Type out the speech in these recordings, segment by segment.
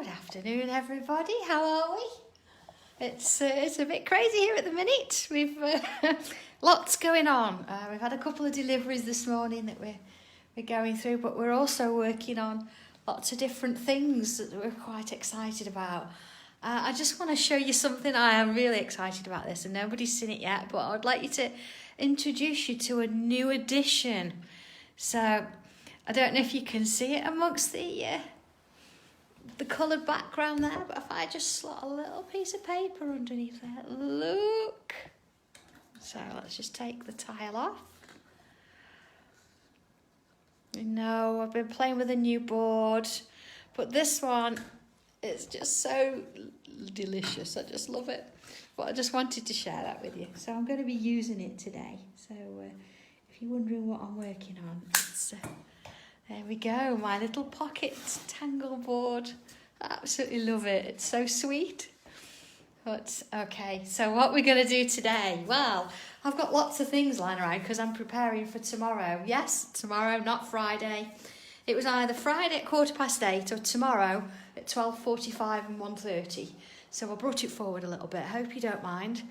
Good afternoon, everybody. How are we? It's a bit crazy here at the minute. We've lots going on. We've had a couple of deliveries this morning that we're going through, but we're also working on lots of different things that we're quite excited about. I just want to show you something. I am really excited about this, and nobody's seen it yet, but I'd like you to introduce you to a new addition. So I don't know if you can see it amongst the coloured background there, but if I just slot a little piece of paper underneath there, look. So let's just take the tile off. You know, I've been playing with a new board, but this one is just so delicious. I just love it. But I just wanted to share that with you. So I'm going to be using it today. So if you're wondering what I'm working on, it's there we go, my little pocket tangle board. I absolutely love it. It's so sweet. But okay, so what we're going to do today? Well, I've got lots of things lying around because I'm preparing for tomorrow. Yes, tomorrow, not Friday. It was either Friday at 8:15 or tomorrow at 12:45 and 1:30. So I brought it forward a little bit. I hope you don't mind.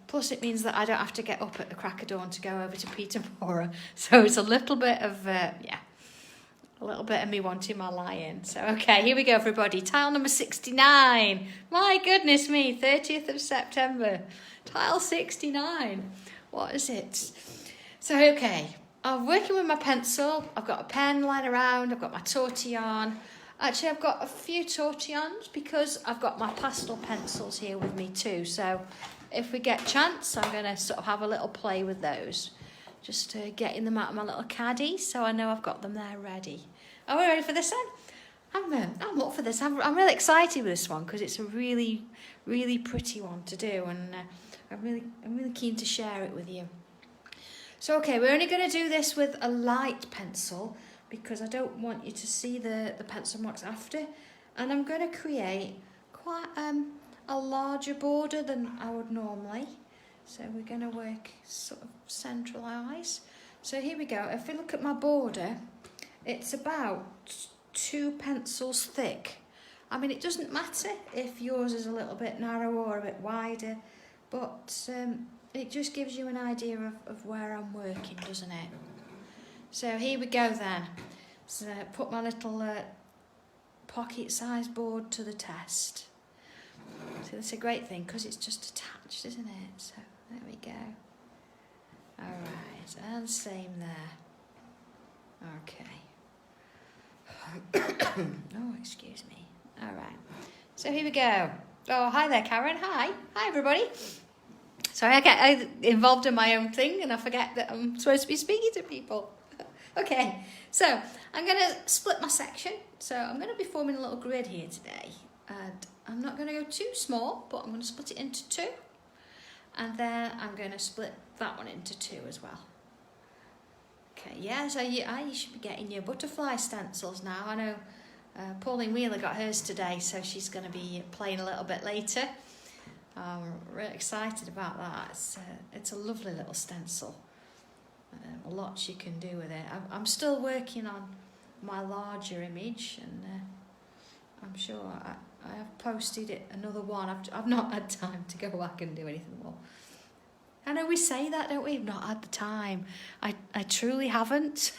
Plus it means that I don't have to get up at the crack of dawn to go over to Peterborough. So it's a little bit of, a little bit of me wanting my lie-in. So, okay, here we go, everybody. Tile number 69. My goodness me, 30th of September. Tile 69. What is it? So, okay, I'm working with my pencil. I've got a pen lying around. I've got my tortillon. Actually, I've got a few tortillons because I've got my pastel pencils here with me too. So, if we get a chance, I'm going to sort of have a little play with those. Just getting them out of my little caddy, so I know I've got them there ready. Are we ready for this one? I'm up for this. I'm really excited with this one because it's a really, really pretty one to do, and I'm really keen to share it with you. So okay, we're only going to do this with a light pencil because I don't want you to see the pencil marks after, and I'm going to create quite a larger border than I would normally. So we're going to work sort of centralise. So here we go. If we look at my border, it's about 2 pencils thick. I mean, it doesn't matter if yours is a little bit narrower or a bit wider, but it just gives you an idea of where I'm working, doesn't it? So here we go then. So put my little pocket-sized board to the test. So that's a great thing because it's just attached, isn't it? So there we go. All right, and same there. Okay. Oh, excuse me. All right. So here we go. Oh, hi there, Karen. Hi. Hi, everybody. Sorry, I get involved in my own thing and I forget that I'm supposed to be speaking to people. Okay, so I'm going to split my section. So I'm going to be forming a little grid here today. And I'm not going to go too small, but I'm going to split it into 2. And then I'm going to split that one into 2 as well. Okay, yeah, so you should be getting your butterfly stencils now. I know Pauline Wheeler got hers today, so she's going to be playing a little bit later. I'm really excited about that. It's a lovely little stencil. Lots you can do with it. I'm still working on my larger image, and I'm sure I have posted it another one. I've not had time to go back and do anything more. I know we say that, don't we? We've not had the time. I truly haven't.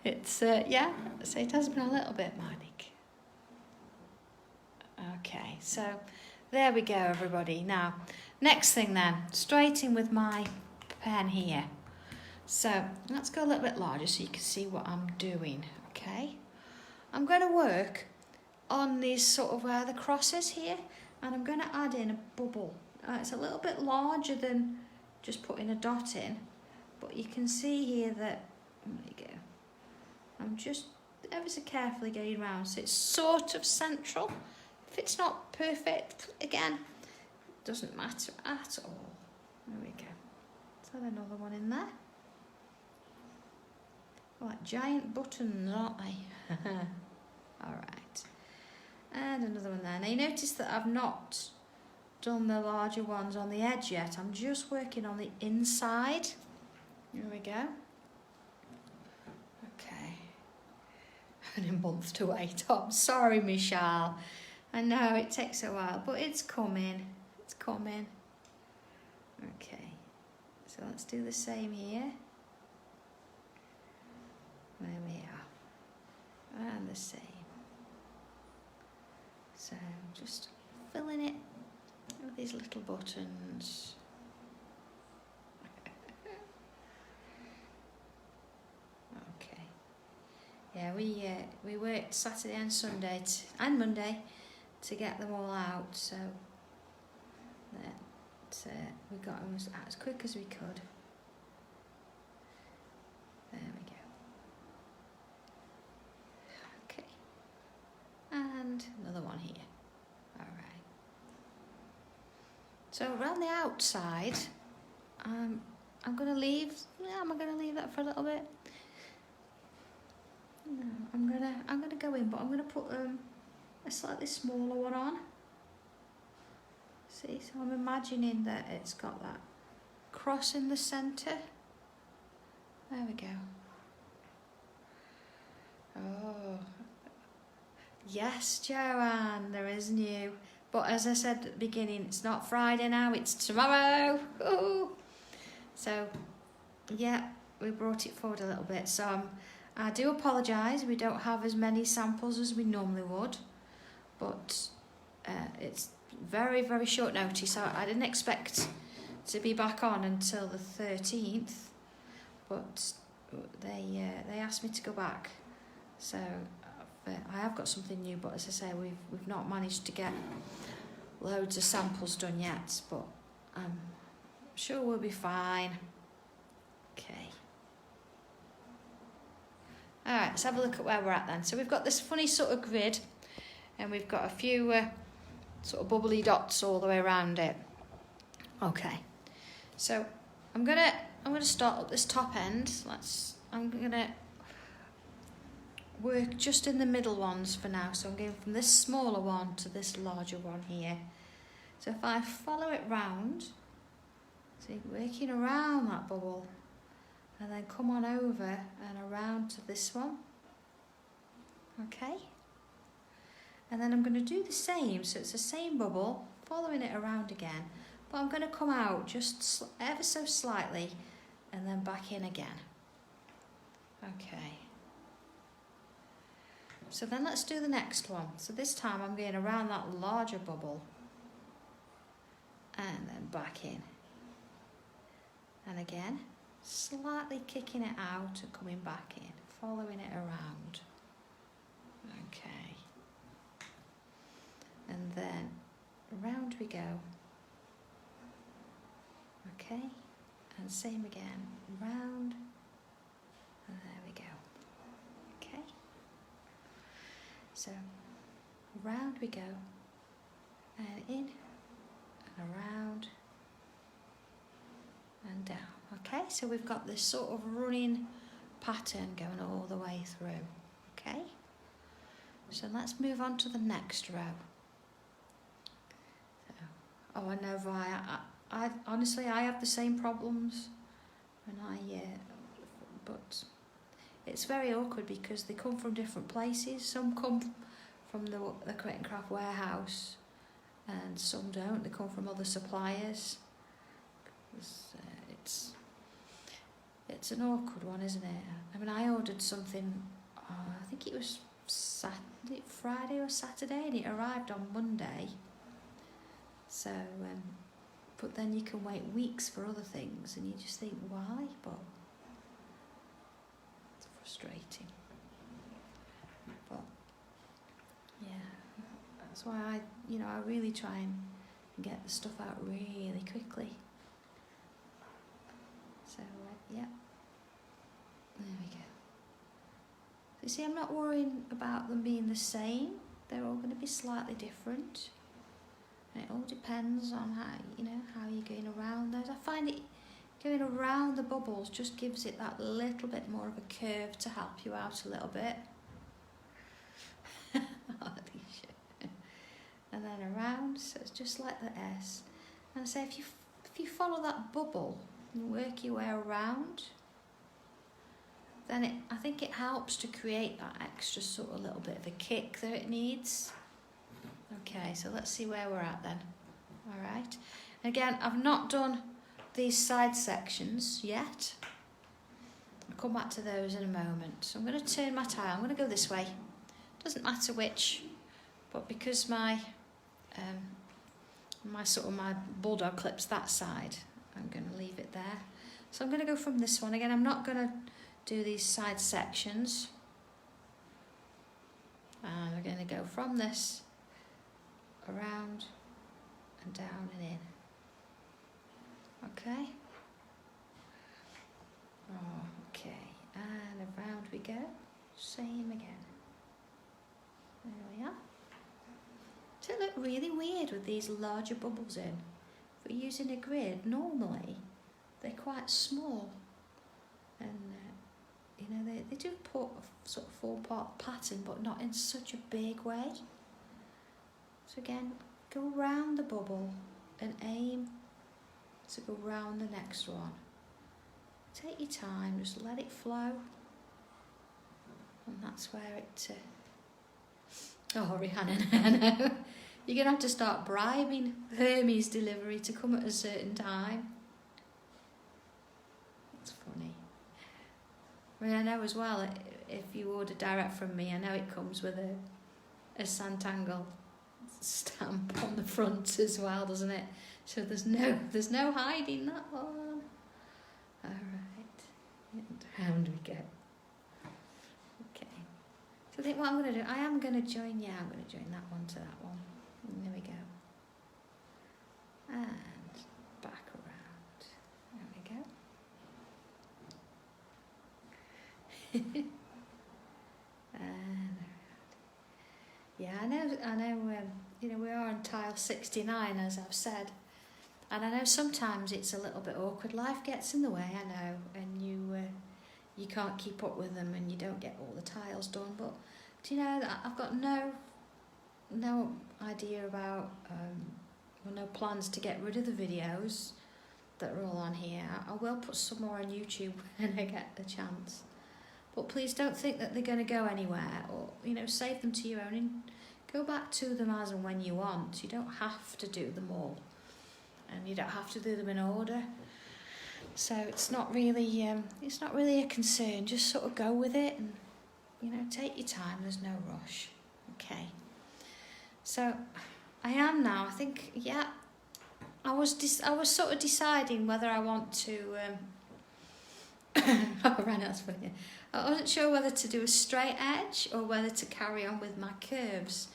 It's, so it has been a little bit manic. Okay, so there we go, everybody. Now, next thing then, straight in with my pen here. So let's go a little bit larger so you can see what I'm doing, okay? I'm going to work on these sort of where the cross is here, and I'm going to add in a bubble. It's a little bit larger than just putting a dot in, but you can see here that, there you go, I'm just ever so carefully going around, so it's sort of central. If it's not perfect, again, it doesn't matter at all. There we go. Let's add another one in there. Like giant buttons, aren't they? All right. And another one there. Now you notice that I've not done the larger ones on the edge yet. I'm just working on the inside. Here we go. Okay. and a month to wait. Oh, I'm sorry, Michelle. I know it takes a while, but it's coming. It's coming. Okay, so let's do the same here. There we are. And the same. So just filling it with these little buttons. Okay. Yeah, we worked Saturday and Sunday and Monday to get them all out, so that we got them as quick as we could. There we go. Okay. And another one here. All right. So around the outside, I'm going to leave. Yeah, am I going to leave that for a little bit? No, I'm gonna go in, but I'm gonna put a slightly smaller one on. See, so I'm imagining that it's got that cross in the centre. There we go. Oh, yes, Joanne, there is new. But as I said at the beginning, it's not Friday now, it's tomorrow. Ooh. So, yeah, we brought it forward a little bit. So I do apologise, we don't have as many samples as we normally would. But it's very, very short notice. I didn't expect to be back on until the 13th. But they asked me to go back. So I have got something new, but as I say, we've not managed to get loads of samples done yet, but I'm sure we'll be fine. Okay. Alright, let's have a look at where we're at then. So we've got this funny sort of grid, and we've got a few sort of bubbly dots all the way around it. Okay. So I'm gonna start at this top end. I'm gonna work just in the middle ones for now. So I'm going from this smaller one to this larger one here. So if I follow it round, see, working around that bubble, and then come on over and around to this one. Okay. And then I'm going to do the same, so it's the same bubble, following it around again, but I'm going to come out just ever so slightly and then back in again. Okay. So then let's do the next one. So this time I'm going around that larger bubble and then back in. And again, slightly kicking it out and coming back in, following it around. Okay. And then around we go. Okay. And same again, round. And there we go. Okay. So round we go, and in, and around, and down. Okay, so we've got this sort of running pattern going all the way through. Okay, so let's move on to the next row. So, oh, I know, Vi, I honestly, I have the same problems when but it's very awkward because they come from different places. Some come from the Create and Craft warehouse, and some don't. They come from other suppliers. It's an awkward one, isn't it? I mean, I ordered something, I think it was Friday or Saturday, and it arrived on Monday. So, but then you can wait weeks for other things, and you just think, why? But it's frustrating. But yeah, that's why I really try and get the stuff out really quickly. So yeah, there we go. So you see, I'm not worrying about them being the same. They're all going to be slightly different. And it all depends on how you're going around those. I find it going around the bubbles just gives it that little bit more of a curve to help you out a little bit. And then around, so it's just like the S. And I say if you follow that bubble and work your way around, then I think it helps to create that extra sort of little bit of a kick that it needs. Okay, so let's see where we're at then. All right. Again, I've not done these side sections yet. I'll come back to those in a moment. So I'm going to turn my tile. I'm going to go this way. Doesn't matter which, but because my my bulldog clips that side, I'm going to leave it there. So I'm going to go from this one. Again, I'm not going to do these side sections. And we're going to go from this around and down and in. Okay. Oh, okay. And around we go. Same again. There we are. Does it look really weird with these larger bubbles in? If we're using a grid, normally they're quite small. And, you know, they do put a sort of 4-part pattern, but not in such a big way. So again, go round the bubble and aim to go round the next one. Take your time, just let it flow. And that's where it... Oh, Rhiannon, I know. You're going to have to start bribing Hermes delivery to come at a certain time. That's funny. I mean, I know as well, if you order direct from me, I know it comes with a Sanntangle stamp on the front as well, doesn't it? So there's no hiding that one. All right, down we go. Okay. So I think what I'm going to do, I am going to join. Yeah, I'm going to join that one to that one. And there we go. And back around. There we go. And yeah, I know. You know, we are on tile 69, as I've said, and I know sometimes it's a little bit awkward. Life gets in the way, I know, and you can't keep up with them, and you don't get all the tiles done. But do you know that I've got no idea about, or no plans to get rid of the videos that are all on here. I will put some more on YouTube when I get the chance. But please don't think that they're going to go anywhere, or, you know, save them to your own and go back to them as and when you want. You don't have to do them all, and you don't have to do them in order. So it's not really a concern. Just sort of go with it, and, you know, take your time. There's no rush. Okay. So I am now. I think, yeah. I was sort of deciding whether I want to. Oh, right, that's funny. I wasn't sure whether to do a straight edge or whether to carry on with my curves.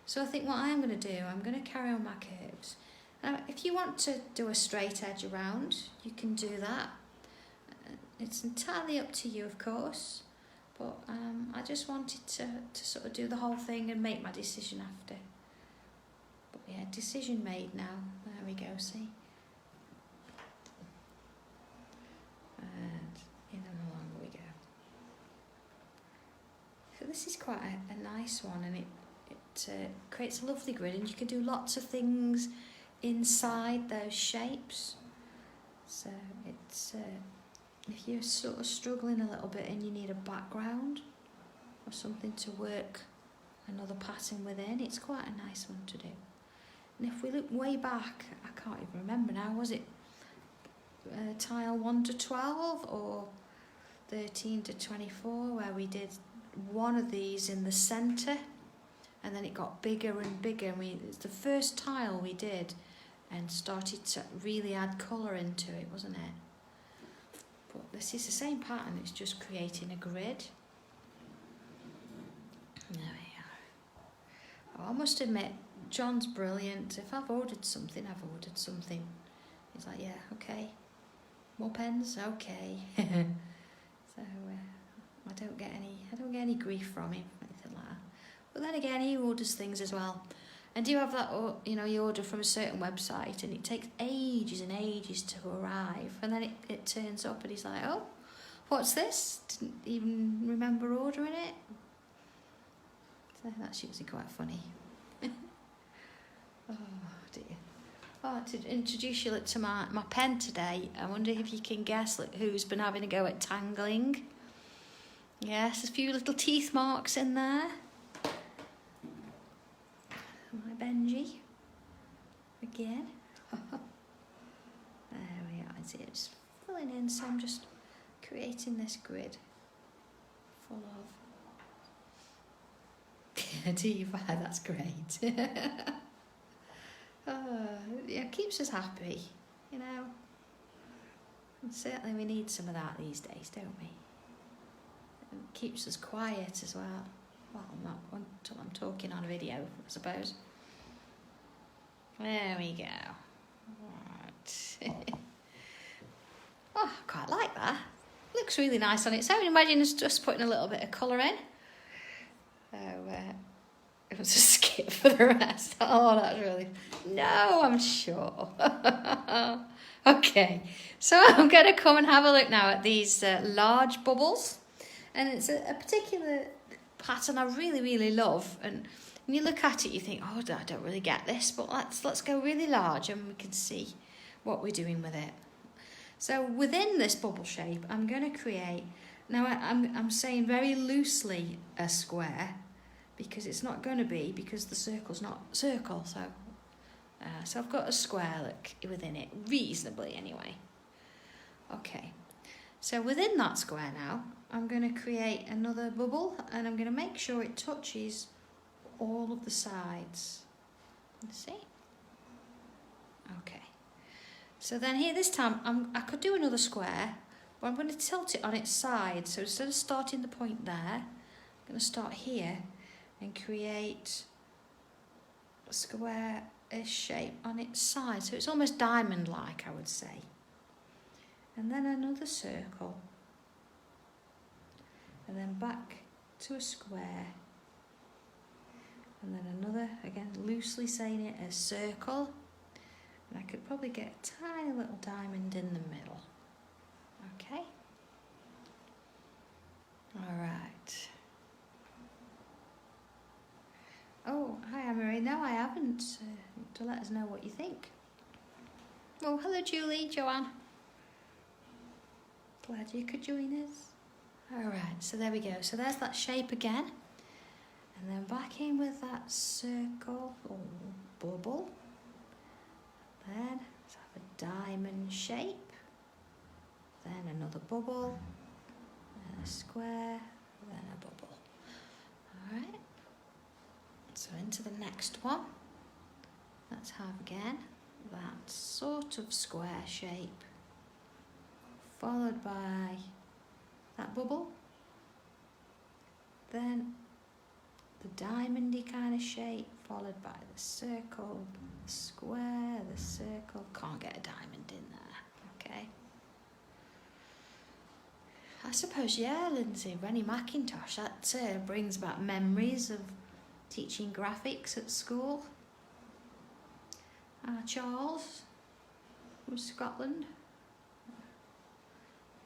So I think what I am going to do, I'm going to carry on my curves. Now, if you want to do a straight edge around, you can do that. It's entirely up to you, of course. But I just wanted to sort of do the whole thing and make my decision after. But yeah, decision made now. There we go, see? And in and along we go. So this is quite a nice one, and it creates a lovely grid, and you can do lots of things inside those shapes. So it's if you're sort of struggling a little bit and you need a background or something to work another pattern within, it's quite a nice one to do. And if we look way back, I can't even remember now, was it tile 1 to 12 or 13 to 24, where we did one of these in the centre, and then it got bigger and bigger, and it's the first tile we did and started to really add colour into it, wasn't it? But this is the same pattern, it's just creating a grid. There we are. Oh, I must admit, John's brilliant. If I've ordered something, I've ordered something. He's like, yeah, okay. More pens? Okay. So I don't get any grief from him, anything like that. But then again, he orders things as well. And do you have that, you know, you order from a certain website and it takes ages and ages to arrive, and then it turns up and he's like, oh, what's this? Didn't even remember ordering it. So that's usually quite funny. Oh dear. Oh, to introduce you to my pen today, I wonder if you can guess who's been having a go at tangling. Yes, a few little teeth marks in there. My Benji. Again. There we are. It's filling in, so I'm just creating this grid full of teeth. That's great. Yeah, it keeps us happy, you know. And certainly we need some of that these days, don't we? And it keeps us quiet as well. Well, not until I'm talking on a video, I suppose. There we go. Right. Oh, I quite like that. Looks really nice on its own. Imagine us just putting a little bit of colour in. So, it was a skip for the rest. Oh, that's really... No, I'm sure. Okay, so I'm going to come and have a look now at these large bubbles. And it's a particular pattern I really, really love. And when you look at it, you think, oh, I don't really get this. But let's go really large and we can see what we're doing with it. So within this bubble shape, I'm going to create... Now, I'm saying very loosely a square, because it's not going to be, because the circle's not circle. So I've got a square within it, reasonably anyway. Okay, so within that square now, I'm going to create another bubble, and I'm going to make sure it touches all of the sides. Let's see. Okay, so then here this time, I could do another square, but I'm going to tilt it on its side. So instead of starting the point there, I'm going to start here and create a square-ish shape on its side. So it's almost diamond-like, I would say. And then another circle. And then back to a square. And then another, again, loosely saying it, a circle. And I could probably get a tiny little diamond in the middle. Okay. All right. Oh, hi Anne-Marie. No, I haven't. To let us know what you think. Oh, hello Julie, Joanne. Glad you could join us. Alright, so there we go. So there's that shape again. And then back in with that circle or bubble. Then let's have a diamond shape. Then another bubble. Then a square. Then a bubble. Alright. So into the next one, let's have again that sort of square shape, followed by that bubble, then the diamondy kind of shape, followed by the circle, the square, the circle. Can't get a diamond in there, okay. I suppose, yeah, Lindsay, Rennie McIntosh, that brings back memories of teaching graphics at school. Charles from Scotland.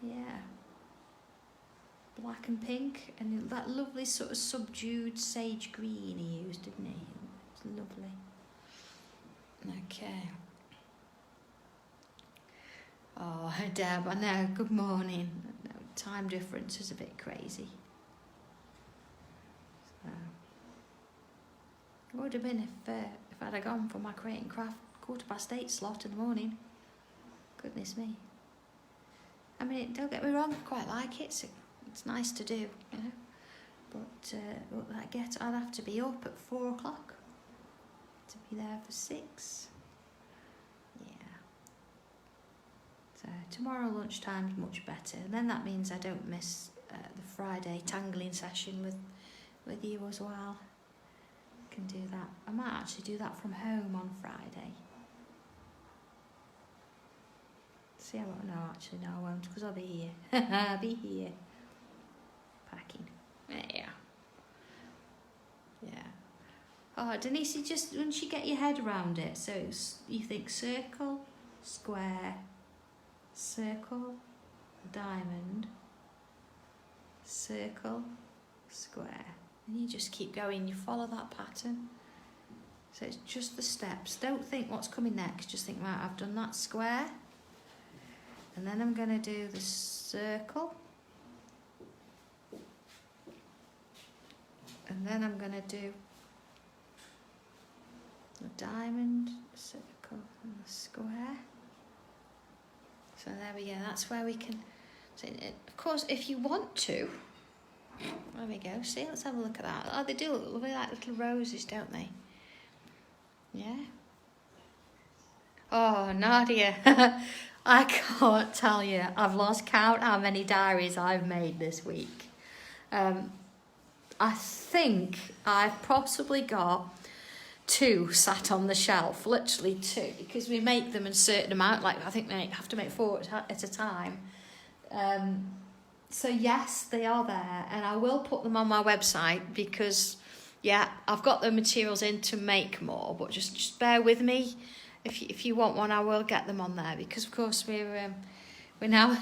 Yeah. Black and pink, and that lovely sort of subdued sage green he used, didn't he? It's lovely. Okay. Oh, Deb, I know. Good morning. No, time difference is a bit crazy. So. It would have been if I'd have gone for my creating craft 8:15 slot in the morning. Goodness me. I mean, don't get me wrong, I quite like it. It's nice to do, you know. But I'd have to be up at 4 o'clock to be there for 6. Yeah. So tomorrow lunchtime's much better, and then that means I don't miss the Friday tangling session with you as well. Can do that. I might actually do that from home on Friday. See, I won't. No, actually, no, I won't, because I'll be here. I'll be here. Packing. Yeah. Yeah. Oh, Denise, just once you get your head around it, so you think circle, square, circle, diamond, circle, square. And you just keep going, you follow that pattern. So it's just the steps. Don't think what's coming next, just think, right, I've done that square. And then I'm going to do the circle. And then I'm going to do the diamond, circle and the square. So there we go, that's where we can, so of course if you want to, there we go, see, let's have a look at that. Oh, they do look lovely like little roses, don't they? Yeah. Oh, Nadia, I can't tell you, I've lost count how many diaries I've made this week. I think I've possibly got 2 sat on the shelf, literally 2, because we make them in a certain amount, like I think we have to make 4 at a time. So yes, they are there, and I will put them on my website because, yeah, I've got the materials in to make more, but just bear with me. If you want one, I will get them on there, because of course we're now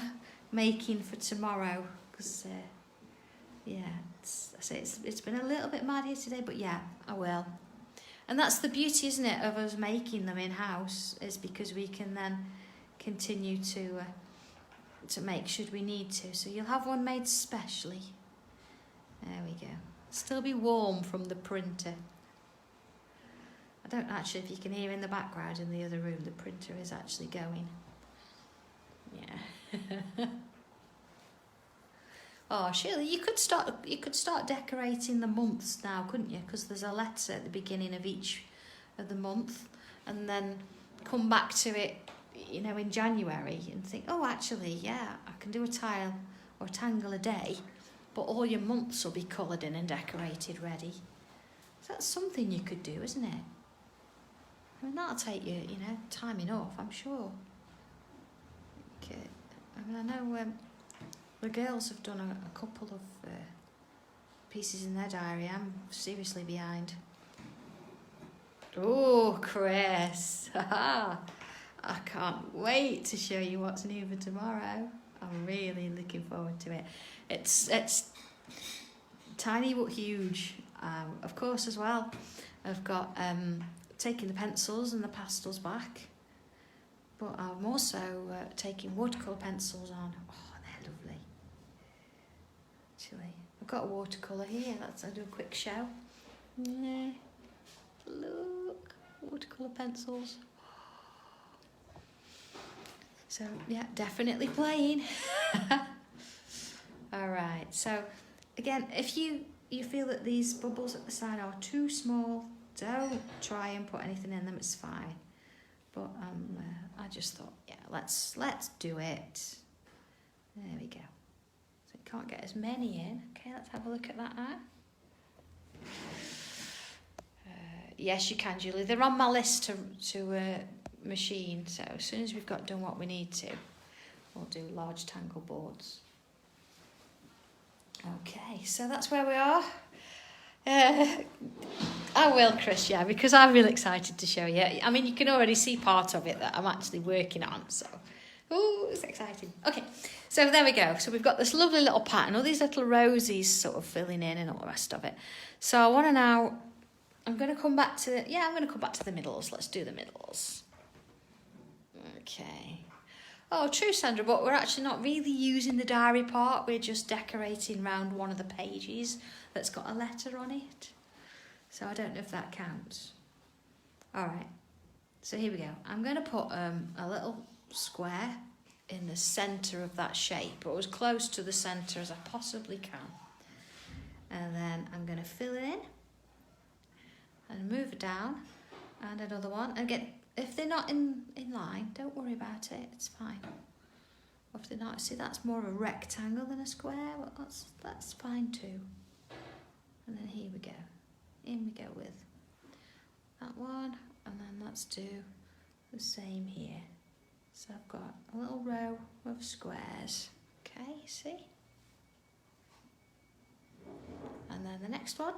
making for tomorrow, because yeah, it's been a little bit mad here today, but yeah, I will. And that's the beauty, isn't it, of us making them in-house, is because we can then continue to make should we need to. So you'll have one made specially. There we go. Still be warm from the printer. I don't know actually if you can hear in the background in the other room, the printer is actually going. Yeah. Oh, Shirley, you could start decorating the months now, couldn't you? Because there's a letter at the beginning of each of the month, and then come back to it, you know, in January and think, oh, actually, yeah, I can do a tile or a tangle a day, but all your months will be coloured in and decorated ready. So that's something you could do, isn't it? I mean, that'll take you, you know, time enough, I'm sure. Okay. I mean, I know the girls have done a couple of pieces in their diary. I'm seriously behind. Oh, Chris. I can't wait to show you what's new for tomorrow. I'm really looking forward to it. It's tiny but huge. Of course, as well, I've got taking the pencils and the pastels back. But I'm also taking watercolour pencils on. Oh, they're lovely. Actually, I've got a watercolour here. I'll do a quick show. Yeah. Look, watercolour pencils. So yeah, definitely playing. All right. So again, if you feel that these bubbles at the side are too small, don't try and put anything in them. It's fine. But I just thought, yeah, let's do it. There we go. So you can't get as many in. Okay, let's have a look at that now. Yes, you can, Julie. They're on my list to machine. So as soon as we've got done what we need to, we'll do large tangle boards. Okay, so that's where we are. I will, Chris, yeah, because I'm really excited to show you. I mean, you can already see part of it that I'm actually working on, so oh, it's exciting. Okay, so there we go. So we've got this lovely little pattern, all these little roses sort of filling in and all the rest of it. So I want to now, I'm going to come back to the middles. Let's do the middles. Okay. Oh, true, Sandra, but we're actually not really using the diary part. We're just decorating around one of the pages that's got a letter on it. So I don't know if that counts. All right, so here we go. I'm going to put a little square in the centre of that shape, or as close to the centre as I possibly can. And then I'm going to fill it in and move it down, and another one. Again, if they're not in line, don't worry about it, it's fine. Or if they're not, see, that's more a rectangle than a square, well, that's fine too. And then here we go. In we go with that one, and then let's do the same here. So I've got a little row of squares, okay, see? And then the next one,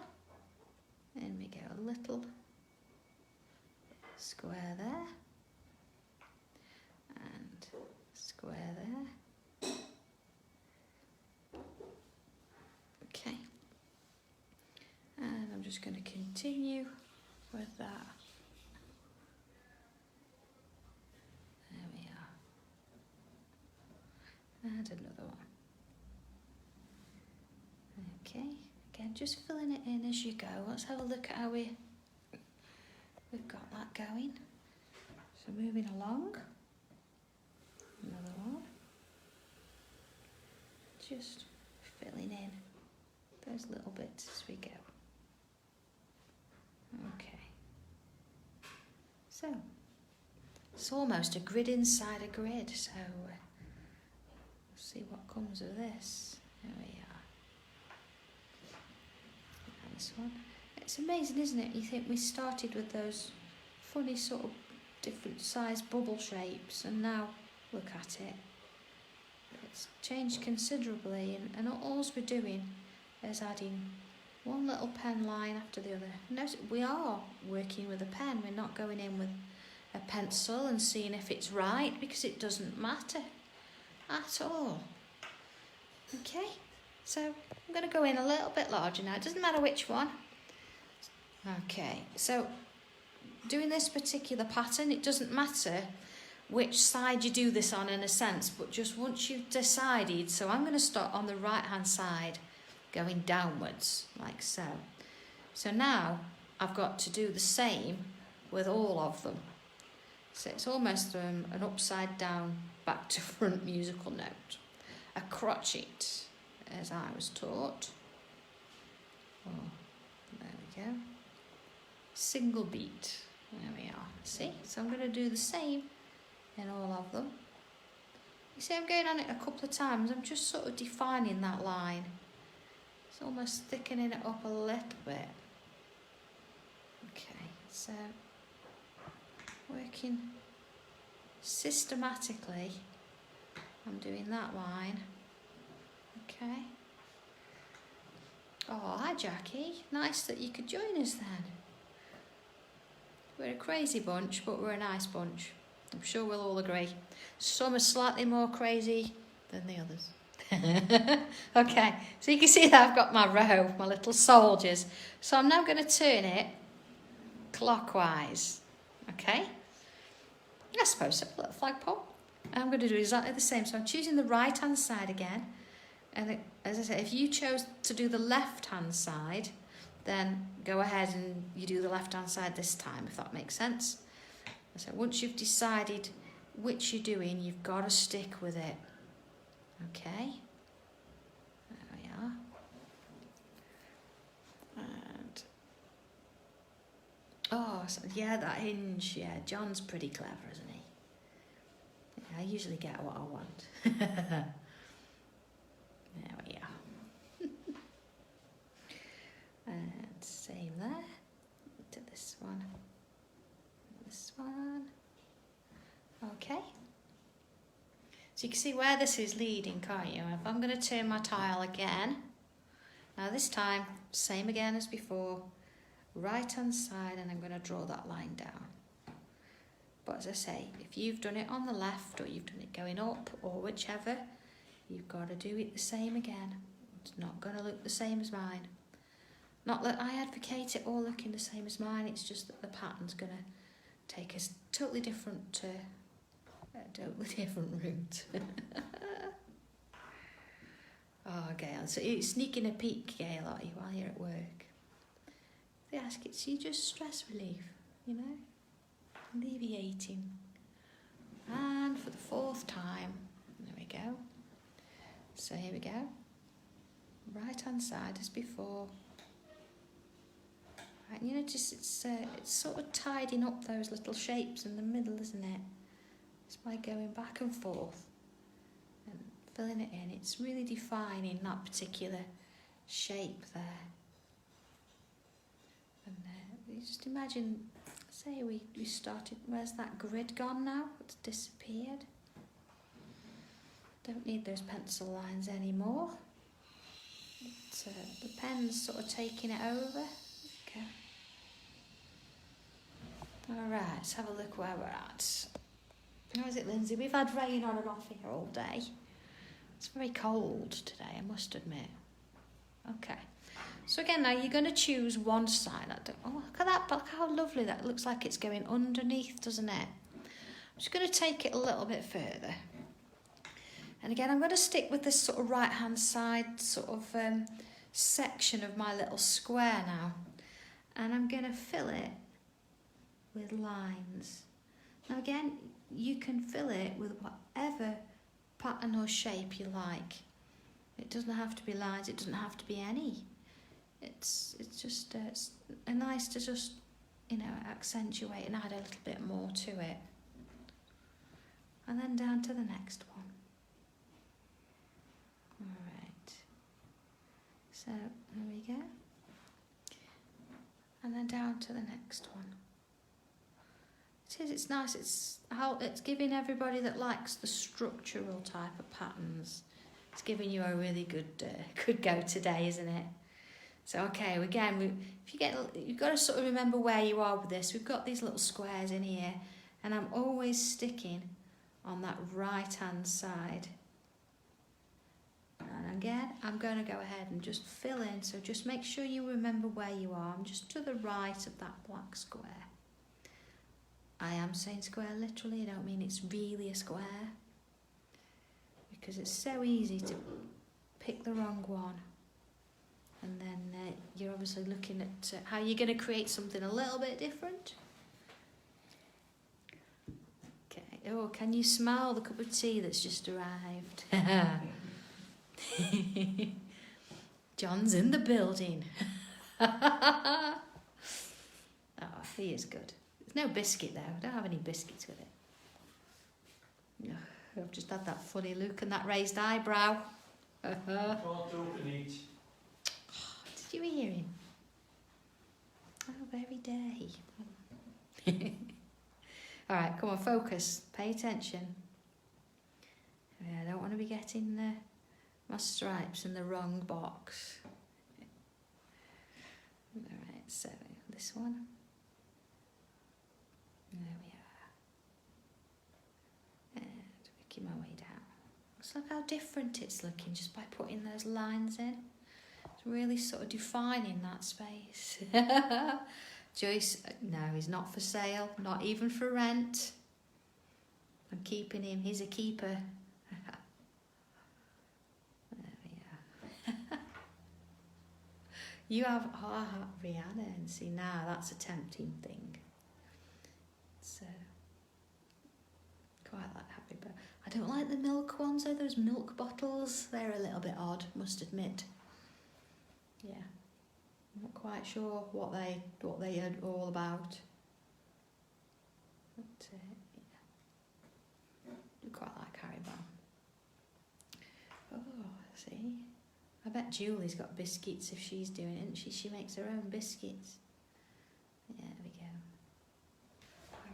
in we go, a little square there, and square there. Okay. And I'm just going to continue with that. There we are. And another one. Okay, again just filling it in as you go. Let's have a look at how we've got that going. So moving along. Another one. Just filling in those little bits as we go. Okay. So it's almost a grid inside a grid. So we'll see what comes of this. There we are. And this one. It's amazing, isn't it? You think we started with those funny sort of different size bubble shapes, and now look at it. It's changed considerably, and all we're doing is adding one little pen line after the other. Notice we are working with a pen. We're not going in with a pencil and seeing if it's right, because it doesn't matter at all. Okay, so I'm going to go in a little bit larger now. It doesn't matter which one. Okay, so doing this particular pattern, it doesn't matter which side you do this on in a sense, but just once you've decided, so I'm going to start on the right hand side going downwards like so. So now I've got to do the same with all of them. So it's almost an upside down back to front musical note. A crotchet, as I was taught. Oh, there we go. Single beat. There we are. See? So I'm going to do the same in all of them. You see, I'm going on it a couple of times. I'm just sort of defining that line. It's almost thickening it up a little bit. Okay, so working systematically. I'm doing that line. Okay. Oh, hi Jackie. Nice that you could join us then. We're a crazy bunch, but we're a nice bunch. I'm sure we'll all agree. Some are slightly more crazy than the others. Okay, so you can see that I've got my row, my little soldiers. So I'm now going to turn it clockwise. Okay? I suppose so, a little flagpole. I'm going to do exactly the same. So I'm choosing the right hand side again. And as I said, if you chose to do the left hand side, then go ahead and you do the left hand side this time, if that makes sense. So once you've decided which you're doing, you've got to stick with it. Okay, there we are. And oh, so yeah, that hinge. Yeah, John's pretty clever, isn't he? Yeah, I usually get what I want. There we are. And same there. To this one. This one. Okay. So you can see where this is leading, can't you? If I'm going to turn my tile again. Now this time, same again as before. Right hand side, and I'm going to draw that line down. But as I say, if you've done it on the left, or you've done it going up, or whichever, you've got to do it the same again. It's not going to look the same as mine. Not that I advocate it all looking the same as mine, it's just that the pattern's going to take us totally different route. Oh, Gail, so you're sneaking a peek, Gail, are you, while you're at work? They ask, it's you just stress relief, you know, alleviating. And for the fourth time, there we go. So here we go. Right hand side as before. Right, you notice it's sort of tidying up those little shapes in the middle, isn't it? It's by going back and forth and filling it in. It's really defining that particular shape there. And you just imagine, say we started, where's that grid gone now? It's disappeared. Don't need those pencil lines anymore. The pen's sort of taking it over. Okay. Alright, let's have a look where we're at. How is it, Lindsay? We've had rain on and off here all day. It's very cold today, I must admit. Okay. So again, now you're going to choose one side. Oh, look at that. Look how lovely that looks, like it's going underneath, doesn't it? I'm just going to take it a little bit further. And again, I'm going to stick with this sort of right-hand side sort of section of my little square now, and I'm going to fill it with lines. Now again, you can fill it with whatever pattern or shape you like. It doesn't have to be lines, it doesn't have to be any. It's just it's nice to just, you know, accentuate and add a little bit more to it. And then down to the next one. Alright. So there we go. And then down to the next one. It's nice, it's giving everybody that likes the structural type of patterns, it's giving you a really good go today, isn't it? So okay, again, you've got to sort of remember where you are with this. We've got these little squares in here, and I'm always sticking on that right hand side. And again, I'm going to go ahead and just fill in, so just make sure you remember where you are. I'm just to the right of that black square. I am saying square literally, I don't mean it's really a square, because it's so easy to pick the wrong one, and then you're obviously looking at how you're going to create something a little bit different. Okay, oh, can you smell the cup of tea that's just arrived? John's in the building. Oh, he is good. No biscuit though, I don't have any biscuits with it. I've just had that funny look and that raised eyebrow. Can't open it. Did you hear him? Oh, very day. Alright, come on, focus, pay attention. I don't want to be getting my stripes in the wrong box. Alright, so this one. There we are. And making my way down. Just look how different it's looking just by putting those lines in. It's really sort of defining that space. Joyce, no, he's not for sale, not even for rent. I'm keeping him, he's a keeper. There we are. You have Rihanna, and see now that's a tempting thing. So, quite like happy, but I don't like the milk ones though, those milk bottles, they're a little bit odd, must admit. Yeah, I'm not quite sure what they are all about. But, yeah. I quite like Haribo. Oh, see? I bet Julie's got biscuits if she's doing it, isn't she? She makes her own biscuits. Yeah, there we go.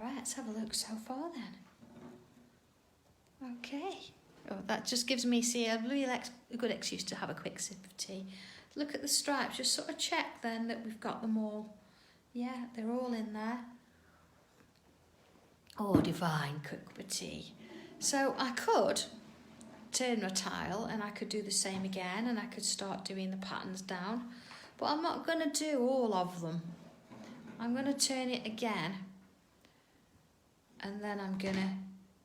Alright, let's have a look so far then. Okay. Oh, that just gives me, a really good excuse to have a quick sip of tea. Look at the stripes, just sort of check then that we've got them all. Yeah, they're all in there. Oh, divine cup of tea. So I could turn my tile and I could do the same again, and I could start doing the patterns down. But I'm not going to do all of them. I'm going to turn it again. And then I'm gonna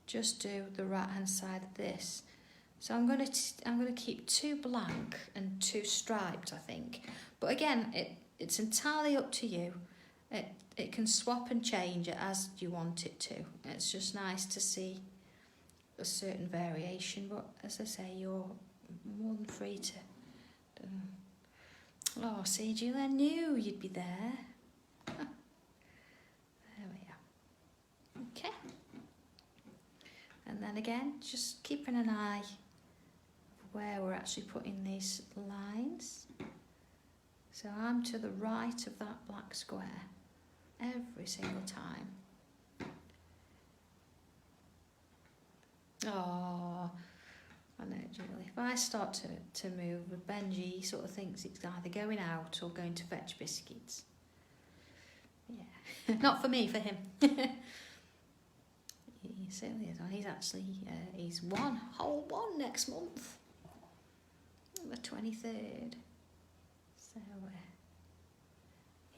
just do the right hand side of this. So I'm gonna keep 2 blank and 2 striped, I think. But again, it's entirely up to you. It can swap and change it as you want it to. It's just nice to see a certain variation. But as I say, you're more than free to. Oh, see, Jill, I knew you'd be there. Okay, and then again, just keeping an eye where we're actually putting these lines. So I'm to the right of that black square every single time. Oh, I know, Julie. If I start to move with Benji, he sort of thinks it's either going out or going to fetch biscuits. Yeah, not for me, for him. He certainly is. He's actually, he's whole one next month, the 23rd. So,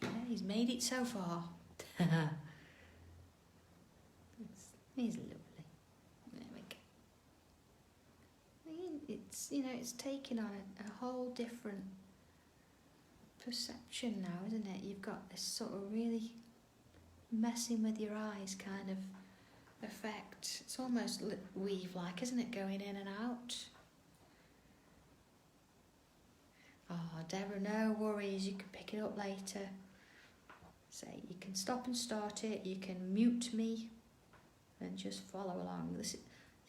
yeah, he's made it so far. He's lovely. There we go. It's, it's taken on a whole different perception now, isn't it? You've got this sort of really messing with your eyes kind of effect. It's almost weave-like, isn't it, going in and out? Oh, Deborah, no worries, you can pick it up later. So you can stop and start it, you can mute me and just follow along. See,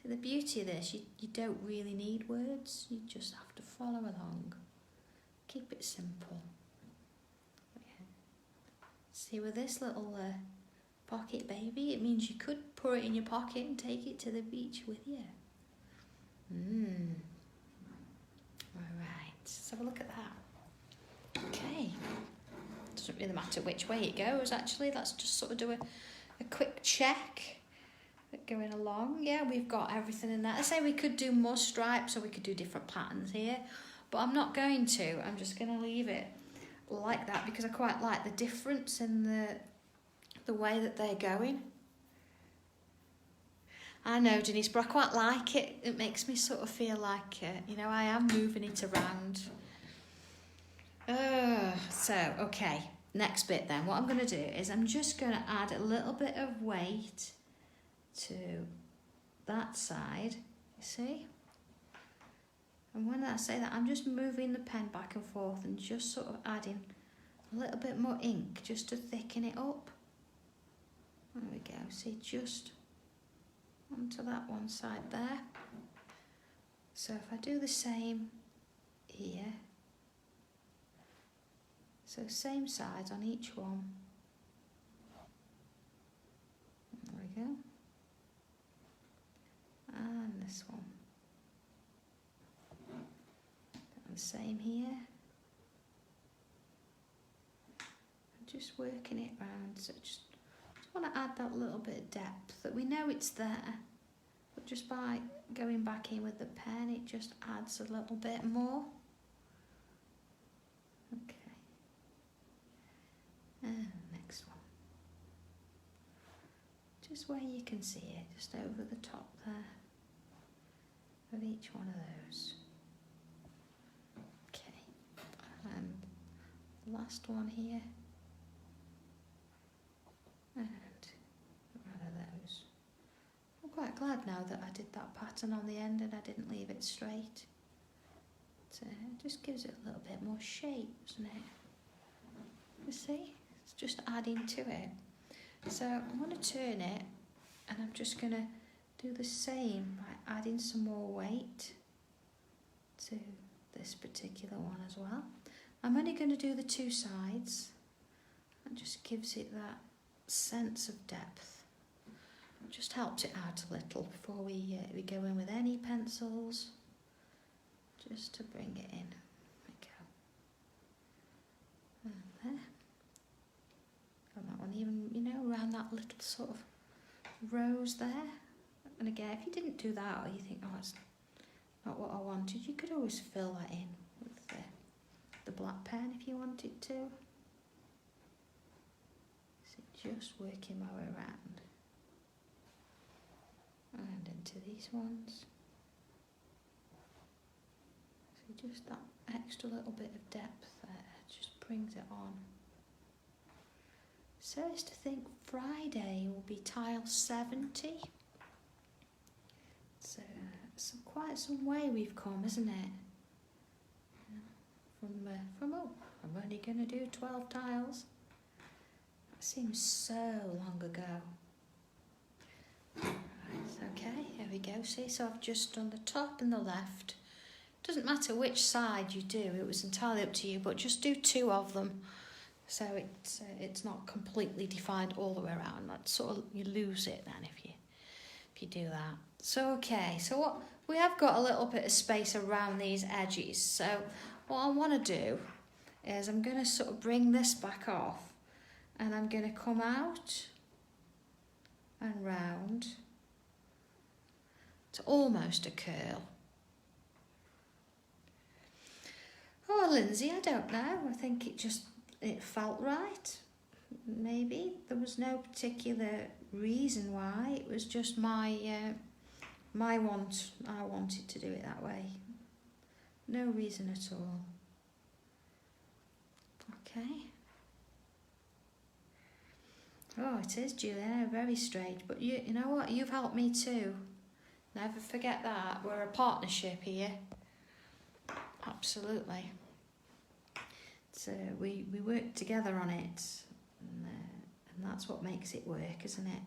the beauty of this, you don't really need words, you just have to follow along. Keep it simple. Yeah. See, with this little pocket baby, it means you could put it in your pocket and take it to the beach with you. Alright, let's have a look at that. Okay. Doesn't really matter which way it goes actually, let's just sort of do a quick check going along. Yeah, we've got everything in there. I say we could do more stripes or we could do different patterns here, but I'm not going to. I'm just going to leave it like that because I quite like the difference in the way that they're going. I know, Denise, but I quite like it. It makes me sort of feel like, I am moving it around. So, okay, next bit then. What I'm going to do is I'm just going to add a little bit of weight to that side, you see? And when I say that, I'm just moving the pen back and forth and just sort of adding a little bit more ink just to thicken it up. There we go, see, just onto that one side there. So if I do the same here, so same sides on each one. There we go. And this one. And the same here. I'm just working it round, so just want to add that little bit of depth that we know it's there, but just by going back in with the pen it just adds a little bit more. Okay, and next one, just where you can see it, just over the top there of each one of those. Okay, and the last one here. And one of those. I'm quite glad now that I did that pattern on the end and I didn't leave it straight. It just gives it a little bit more shape, doesn't it? You see? It's just adding to it. So I'm going to turn it and I'm just going to do the same by adding some more weight to this particular one as well. I'm only going to do the two sides. It just gives it that sense of depth. Just helps it out a little before we go in with any pencils, just to bring it in. There we go. And there. And that one even, around that little sort of rose there. And again, if you didn't do that or you think, oh, it's not what I wanted, you could always fill that in with the black pen if you wanted to. Just working my way around and into these ones. So just that extra little bit of depth there just brings it on. So as to think Friday will be tile 70. So quite some way we've come, isn't it? From I'm only going to do 12 tiles. Seems so long ago. Right, okay, here we go. See, so I've just done the top and the left. Doesn't matter which side you do, it was entirely up to you, but just do two of them so it's not completely defined all the way around. That's sort of, you lose it then if you do that. So okay, so what we have got a little bit of space around these edges. So what I want to do is I'm going to sort of bring this back off. And I'm going to come out and round to almost a curl. Oh, Lindsay, I don't know. I think it felt right. Maybe there was no particular reason why. It was just my want. I wanted to do it that way. No reason at all. Okay. Oh, it is, Julia, very strange. But you know what? You've helped me too. Never forget that. We're a partnership here. Absolutely. So we work together on it, and that's what makes it work, isn't it?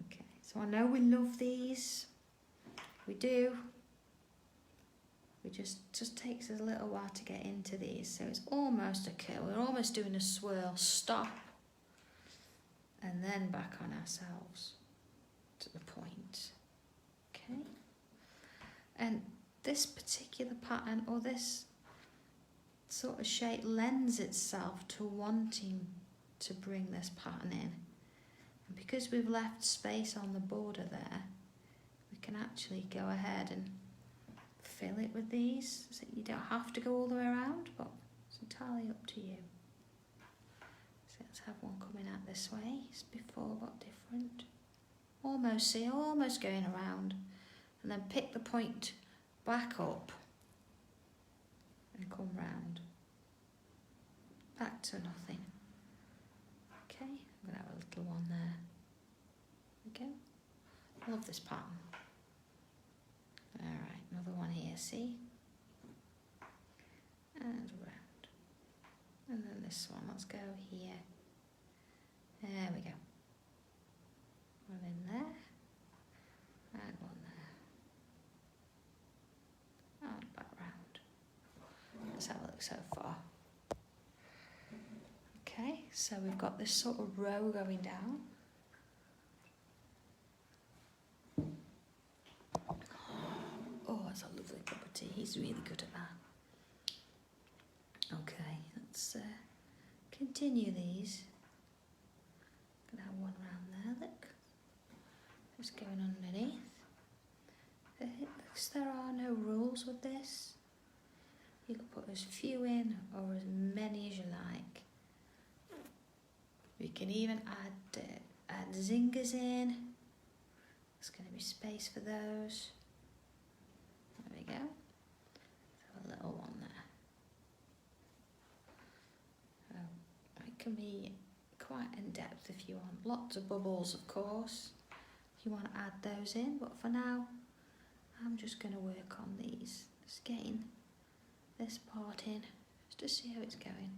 Okay. So I know we love these. We do. It just takes us a little while to get into these. So it's almost a curl. We're almost doing a swirl. Stop. And then back on ourselves to the point. Okay. And this particular pattern, or this sort of shape, lends itself to wanting to bring this pattern in. And because we've left space on the border there, we can actually go ahead and fill it with these. So you don't have to go all the way around, but it's entirely up to you. So let's have one coming out this way. It's before, but different. Almost, see, almost going around. And then pick the point back up and come round. Back to nothing. Okay, I'm going to have a little one there. There we go. Love this pattern. Alright, another one here, see? And round. And then this one, let's go here. There we go. One in there. And one there. And back round. Let's have a look so far. Okay, so we've got this sort of row going down. Oh, that's a lovely cup of tea. He's really good at that. Okay, let's continue these. Gonna have one round there, look. Just going underneath. Because there are no rules with this. You can put as few in or as many as you like. We can even add zingers in. There's going to be space for those. There we go. So a little one there. So it can be quite in depth if you want. Lots of bubbles, of course, if you want to add those in. But for now, I'm just going to work on these. Just getting this part in, just to see how it's going.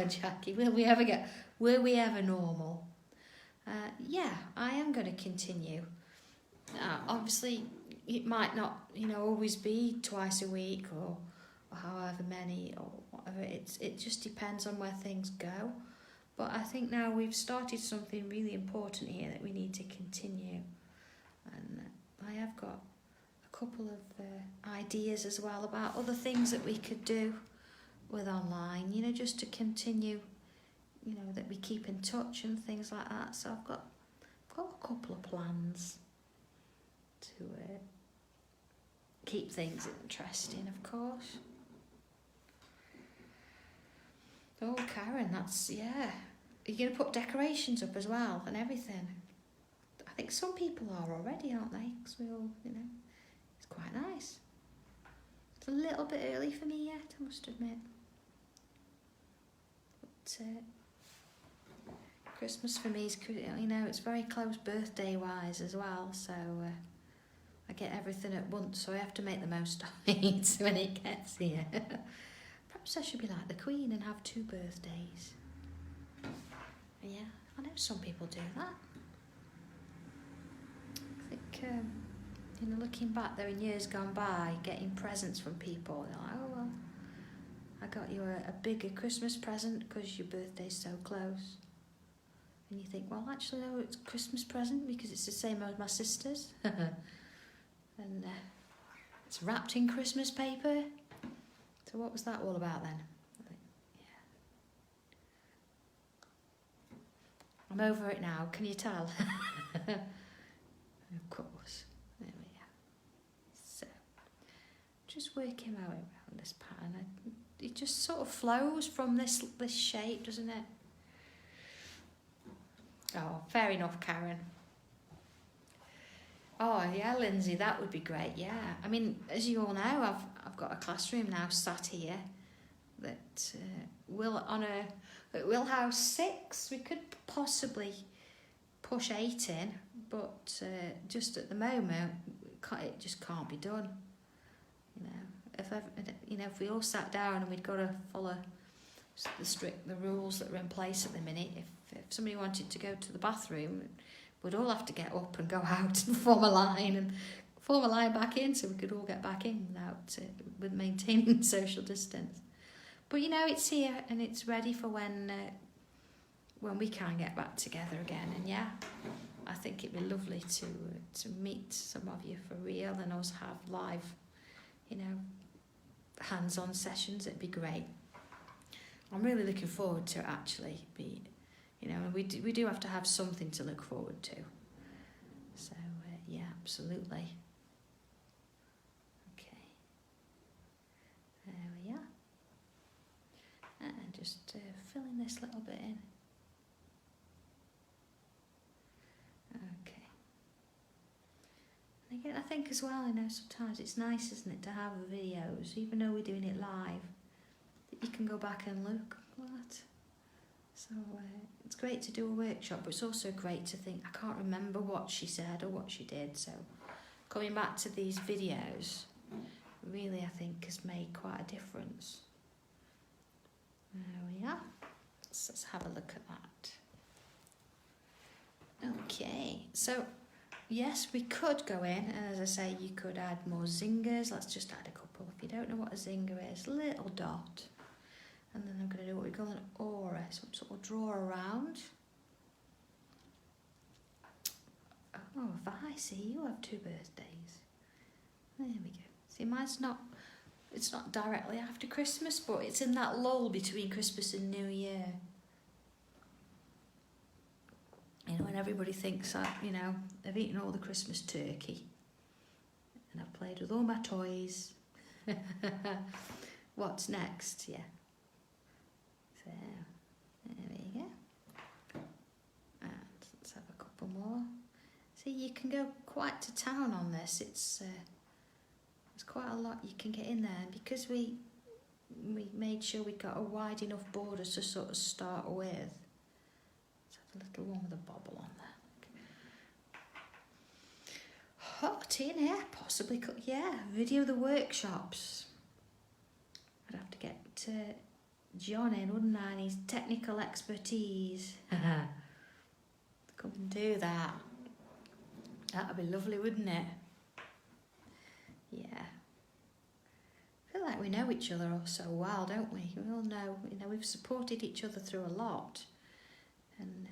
Jackie, were we ever normal? Yeah, I am going to continue. Obviously, it might not, always be twice a week or however many or whatever. It just depends on where things go. But I think now we've started something really important here that we need to continue. And I have got a couple of ideas as well about other things that we could do with online, just to continue, that we keep in touch and things like that. So I've got a couple of plans to keep things interesting, of course. Oh, Karen, that's, yeah. You're going to put decorations up as well and everything. I think some people are already, aren't they? Because we all, it's quite nice. It's a little bit early for me yet, I must admit. Christmas for me is, it's very close birthday-wise as well, so I get everything at once, so I have to make the most of it when it gets here. Perhaps I should be like the Queen and have 2 birthdays. Yeah, I know some people do that. I think, looking back there in years gone by, getting presents from people, they're like, oh, well, I got you a bigger Christmas present because your birthday's so close. And you think, well, actually, no, it's a Christmas present because it's the same as my sister's. And it's wrapped in Christmas paper. So what was that all about then? Yeah. I'm over it now, can you tell? Of course. There we go. So, just working my way around this pattern. It just sort of flows from this shape, doesn't it? Oh, fair enough, Karen. Oh, yeah, Lindsay, that would be great, yeah. I mean, as you all know, I've got a classroom now sat here, that we'll house 6. We could possibly push 8 in, but just at the moment it just can't be done. If we all sat down and we'd got to follow the rules that are in place at the minute, if somebody wanted to go to the bathroom, we'd all have to get up and go out and form a line back in, so we could all get back in with maintaining social distance. But it's here and it's ready for when we can get back together again. And yeah, I think it'd be lovely to meet some of you for real and us have live, hands-on sessions. It'd be great. I'm really looking forward to actually be, we do have to have something to look forward to. So yeah, absolutely. Okay. There we are. And just filling this little bit in. Okay. And again, I think as well, sometimes it's nice, isn't it, to have videos, even though we're doing it live, that you can go back and look at. So it's great to do a workshop, but it's also great to think, I can't remember what she said or what she did. So coming back to these videos, really, I think, has made quite a difference. There we are. Let's have a look at that. Okay, so yes, we could go in, and as I say, you could add more zingers. Let's just add a couple. If you don't know what a zinger is, little dot. And then I'm going to do what we call an aura, so sort of draw around. Oh, Vi, see, you have 2 birthdays. There we go. See, it's not directly after Christmas, but it's in that lull between Christmas and New Year. When everybody thinks I've eaten all the Christmas turkey and I've played with all my toys. What's next? Yeah. So, there we go. And let's have a couple more. See, you can go quite to town on this. It's quite a lot you can get in there. And because we made sure we got a wide enough border to sort of start with. Let's have a little one with a bobble on there. Hot in here, possibly. Yeah, video the workshops. I'd have to get John in, wouldn't I? And his technical expertise. Come and do that. That'd be lovely, wouldn't it? Yeah. I feel like we know each other all so well, don't we? We all know, we've supported each other through a lot. And,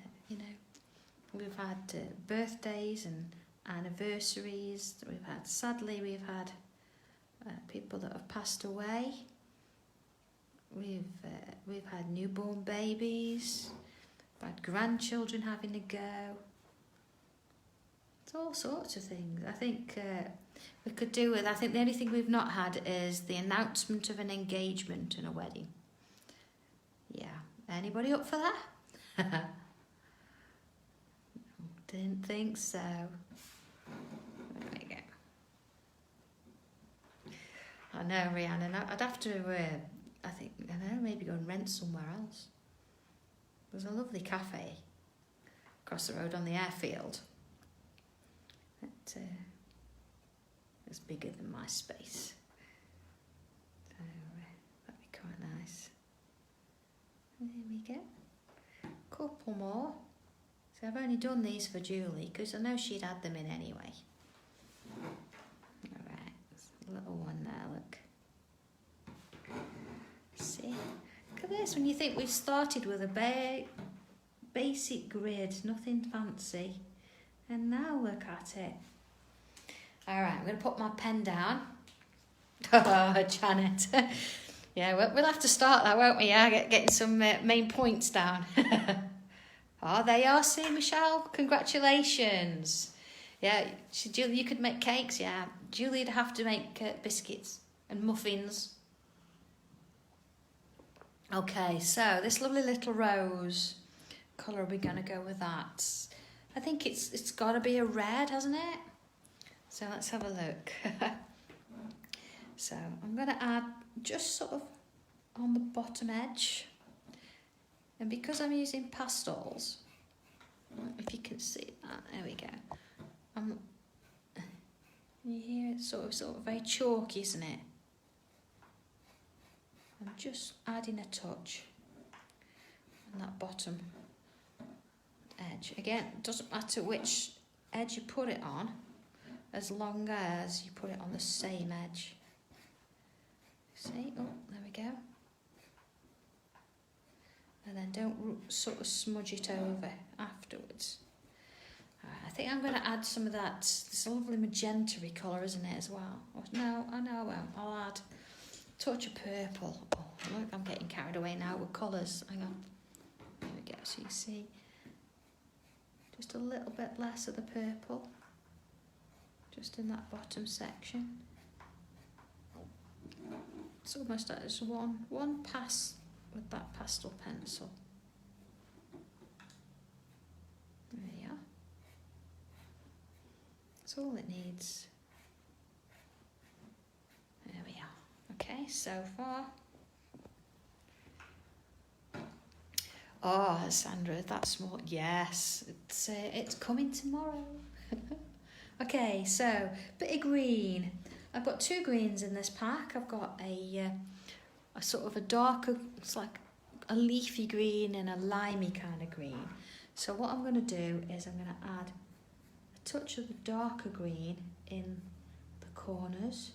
we've had birthdays and anniversaries. Sadly, we've had people that have passed away. We've had newborn babies. We've had grandchildren having a go. It's all sorts of things. I think we could do with. I think the only thing we've not had is the announcement of an engagement and a wedding. Yeah. Anybody up for that? Didn't think so. There we go. I know, Rhiannon. I'd have to. Maybe go and rent somewhere else. There's a lovely cafe across the road on the airfield. It's bigger than my space. So that'd be quite nice. There we go. Couple more. So I've only done these for Julie because I know she'd add them in anyway. Alright, a little one there, look. See? Look at this, when you think we've started with a basic grid, nothing fancy. And now look at it. Alright, I'm going to put my pen down. Oh, Janet. Yeah, we'll have to start that, won't we? Yeah, getting some main points down. Oh, they are. See, Michelle, congratulations. Yeah, Julie, you could make cakes, yeah. Julie'd have to make biscuits and muffins. Okay, so this lovely little rose colour, we're going to go with that. I think it's got to be a red, hasn't it? So let's have a look. So I'm going to add just sort of on the bottom edge. And because I'm using pastels, if you can see that, there we go. You hear it's sort of very chalky, isn't it? I'm just adding a touch on that bottom edge. Again, it doesn't matter which edge you put it on, as long as you put it on the same edge. See? Oh, there we go. And then don't sort of smudge it over afterwards. I think I'm going to add some of that. This lovely magenta-y colour, isn't it, as well? No, I know I won't. I'll add a touch of purple. Oh, look, I'm getting carried away now with colours. Hang on. There we go. So you see just a little bit less of the purple. Just in that bottom section. It's almost like just one pass with that pastel pencil. There we are. That's all it needs. There we are. Okay, so far. Oh, Sandra, that's more. Yes, it's coming tomorrow. Okay, so bit of green. I've got two greens in this pack. I've got a sort of a darker, it's like a leafy green and a limey kind of green. So what I'm going to do is I'm going to add a touch of the darker green in the corners.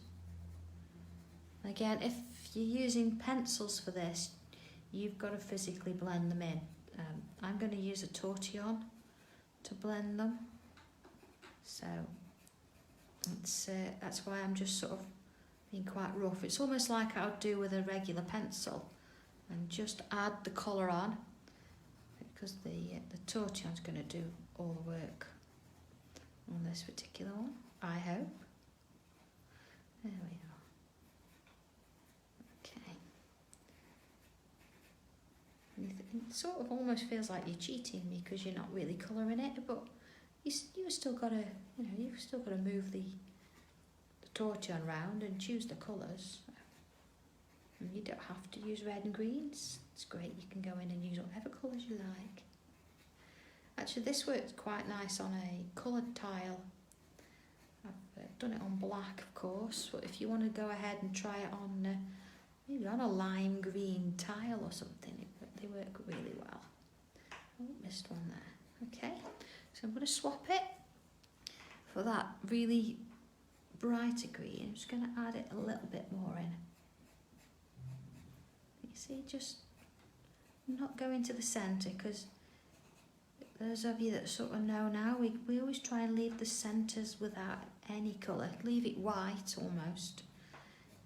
Again, if you're using pencils for this, you've got to physically blend them in. I'm going to use a tortillon to blend them. So that's why I'm just sort of being quite rough. It's almost like I would do with a regular pencil, and just add the colour on, because the tortillon's going to do all the work on this particular one, I hope. There we are. Okay. It sort of almost feels like you're cheating me because you're not really colouring it, but you've still got to, you've still got to move the tortillon round and choose the colours. And you don't have to use red and greens. It's great, you can go in and use whatever colours you like. Actually, this works quite nice on a coloured tile. I've done it on black, of course, but if you want to go ahead and try it on maybe on a lime green tile or something, they work really well. Oh, missed one there. Okay, so I'm going to swap it for that really brighter green. I'm just going to add it a little bit more in. You see, just not going to the centre, because those of you that sort of know now, we always try and leave the centres without any colour. Leave it white almost,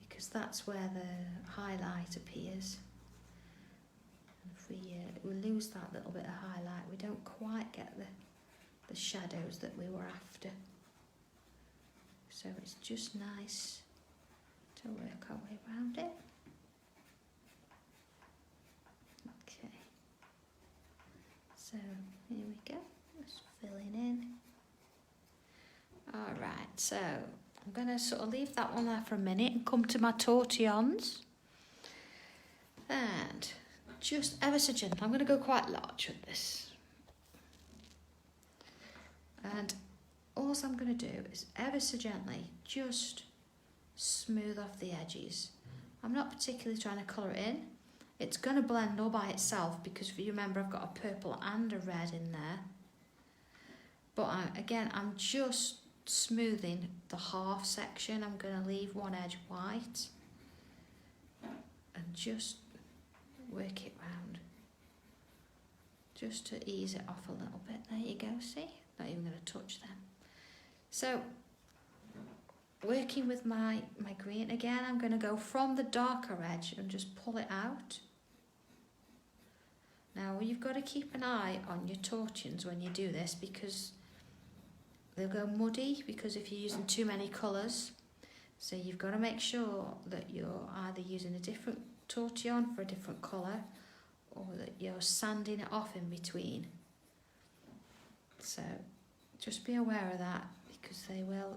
because that's where the highlight appears. And if we lose that little bit of highlight, we don't quite get the shadows that we were after. So it's just nice to work our way around it. Okay. So here we go, just filling in. Alright, so I'm going to sort of leave that one there for a minute and come to my tortillons. And just ever so gentle, I'm going to go quite large with this. And all I'm going to do is ever so gently just smooth off the edges. I'm not particularly trying to colour it in. It's going to blend all by itself, because if you remember, I've got a purple and a red in there. But again, I'm just smoothing the half section. I'm going to leave one edge white and just work it round, just to ease it off a little bit. There you go, see? Not even going to touch them. So, working with my green, again, I'm going to go from the darker edge and just pull it out. Now, you've got to keep an eye on your tortillons when you do this, because they'll go muddy, because if you're using too many colours. So you've got to make sure that you're either using a different tortillon for a different colour, or that you're sanding it off in between. So just be aware of that, because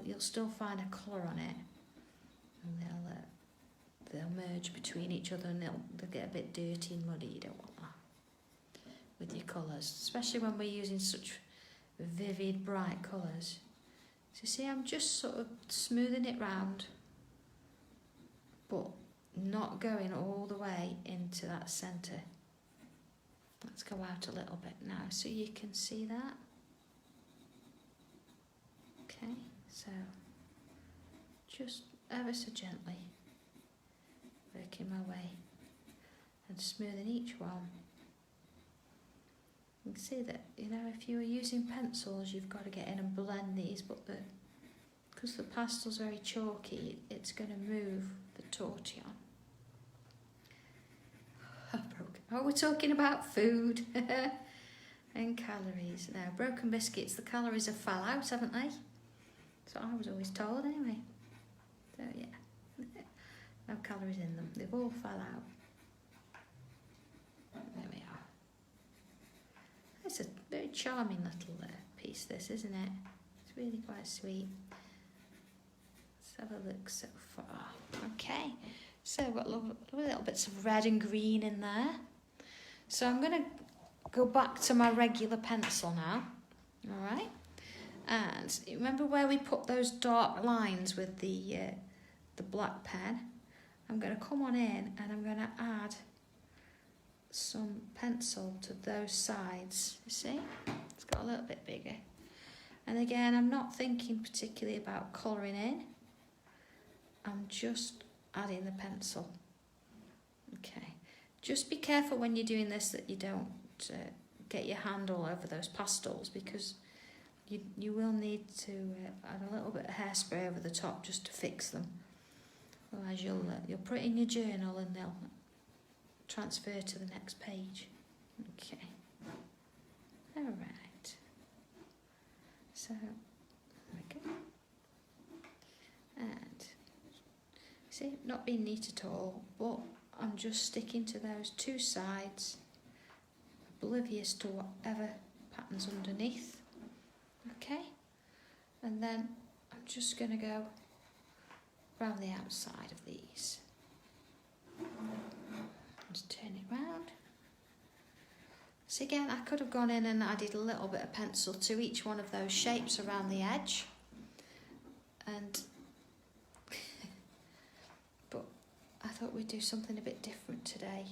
you'll still find a colour on it, and they'll merge between each other and they'll get a bit dirty and muddy. You don't want that with your colours, especially when we're using such vivid, bright colours. So see, I'm just sort of smoothing it round, but not going all the way into that centre. Let's go out a little bit now so you can see that. Okay, so just ever so gently working my way and smoothing each one. You can see that, you know, if you were using pencils, you've got to get in and blend these, but because the pastel's very chalky, it's going to move the tortillon. Oh, we're talking about food and calories. Now, broken biscuits, the calories have fell out, haven't they? So I was always told anyway. So yeah, no calories in them. They've all fell out. There we are. It's a very charming little piece, this, isn't it? It's really quite sweet. Let's have a look so far. Okay, so I've got little bits of red and green in there. So I'm going to go back to my regular pencil now. All right. And remember where we put those dark lines with the black pen? I'm going to come on in and I'm going to add some pencil to those sides. You see? It's got a little bit bigger. And again, I'm not thinking particularly about colouring in. I'm just adding the pencil. Okay. Just be careful when you're doing this that you don't get your hand all over those pastels, because you will need to add a little bit of hairspray over the top just to fix them. Otherwise you'll put it in your journal and they'll transfer to the next page. Okay. All right. So, there we go. And, see, not being neat at all, but I'm just sticking to those two sides, oblivious to whatever pattern's underneath. Okay, and then I'm just going to go around the outside of these. Just turn it round. So again, I could have gone in and added a little bit of pencil to each one of those shapes around the edge, and but I thought we'd do something a bit different today